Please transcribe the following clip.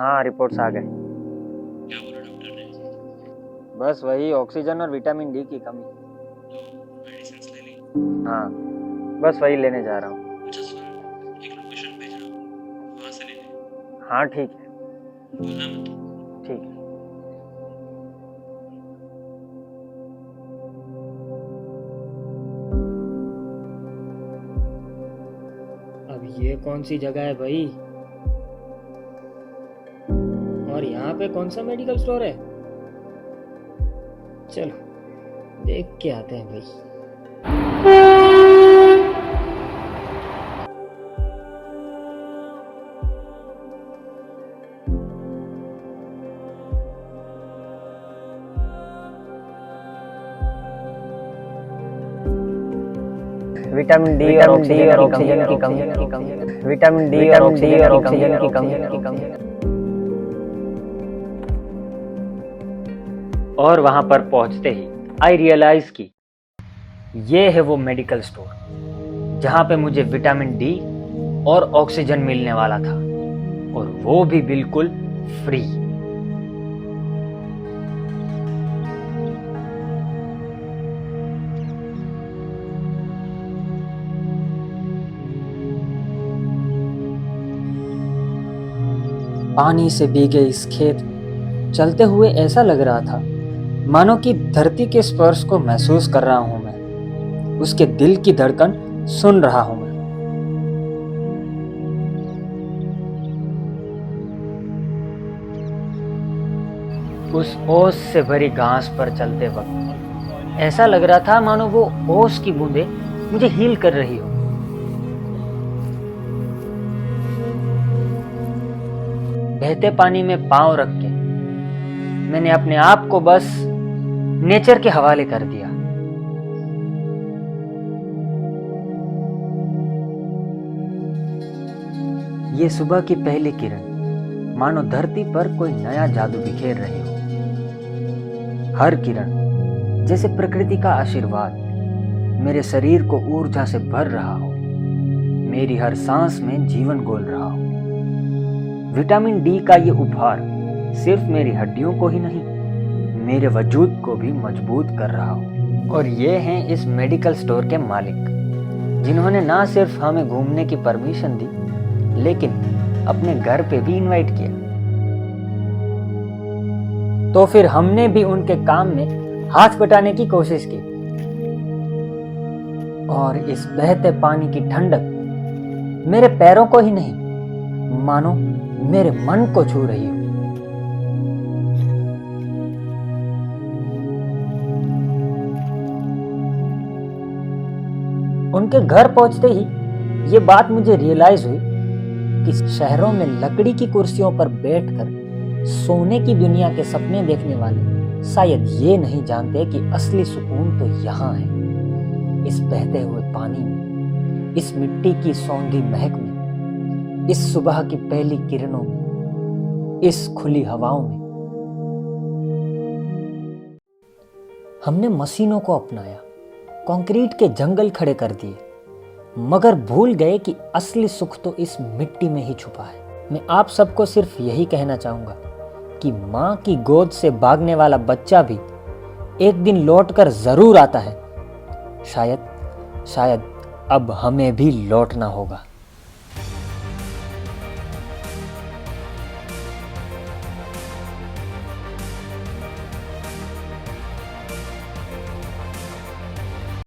हाँ, रिपोर्ट्स आ गए। क्या बोला डॉक्टर ने? बस वही ऑक्सीजन और विटामिन डी की कमी। तो मेडिसिन ले ली? हाँ, बस वही लेने जा रहा हूँ। अच्छा सुन, एक लोकेशन भेज रहा हूँ, वहाँ से ले ले। हाँ ठीक है। भूलना मत। ठीक है। अब ये कौन सी जगह है भाई? और यहाँ पे कौन सा मेडिकल स्टोर है? चलो देख के आते हैं भाई। विटामिन डी और ऑक्सीजन की कमी। विटामिन डी और ऑक्सीजन की कमी। और वहां पर पहुंचते ही आई रियलाइज की ये है वो मेडिकल स्टोर जहां पे मुझे विटामिन डी और ऑक्सीजन मिलने वाला था, और वो भी बिल्कुल फ्री। पानी से भीगे इस खेत चलते हुए ऐसा लग रहा था मानो कि धरती के स्पर्श को महसूस कर रहा हूं मैं, उसके दिल की धड़कन सुन रहा हूं मैं। उस ओस से भरी घास पर चलते वक्त ऐसा लग रहा था मानो वो ओस की बूंदें मुझे हील कर रही हो। बहते पानी में पांव रख के मैंने अपने आप को बस नेचर के हवाले कर दिया। ये सुबह की पहली किरण मानो धरती पर कोई नया जादू बिखेर रही हो। हर किरण जैसे प्रकृति का आशीर्वाद मेरे शरीर को ऊर्जा से भर रहा हो, मेरी हर सांस में जीवन घोल रहा हो। विटामिन डी का ये उपहार सिर्फ मेरी हड्डियों को ही नहीं, मेरे वजूद को भी मजबूत कर रहा हो। और ये हैं इस मेडिकल स्टोर के मालिक, जिन्होंने ना सिर्फ हमें घूमने की परमिशन दी, लेकिन अपने घर पे भी इनवाइट किया। तो फिर हमने भी उनके काम में हाथ बटाने की कोशिश की, और इस बहते पानी की ठंडक मेरे पैरों को ही नहीं, मानो मेरे मन को छू रही हो। उनके घर पहुंचते ही ये बात मुझे रियलाइज हुई कि शहरों में लकड़ी की कुर्सियों पर बैठकर सोने की दुनिया के सपने देखने वाले शायद ये नहीं जानते कि असली सुकून तो यहाँ है, इस बहते हुए पानी में, इस मिट्टी की सौंधी महक में, इस सुबह की पहली किरणों में, इस खुली हवाओं में। हमने मशीनों को अपनाया, कंक्रीट के जंगल खड़े कर दिए, मगर भूल गए कि असली सुख तो इस मिट्टी में ही छुपा है। मैं आप सबको सिर्फ यही कहना चाहूंगा कि माँ की गोद से भागने वाला बच्चा भी एक दिन लौटकर जरूर आता है। शायद अब हमें भी लौटना होगा।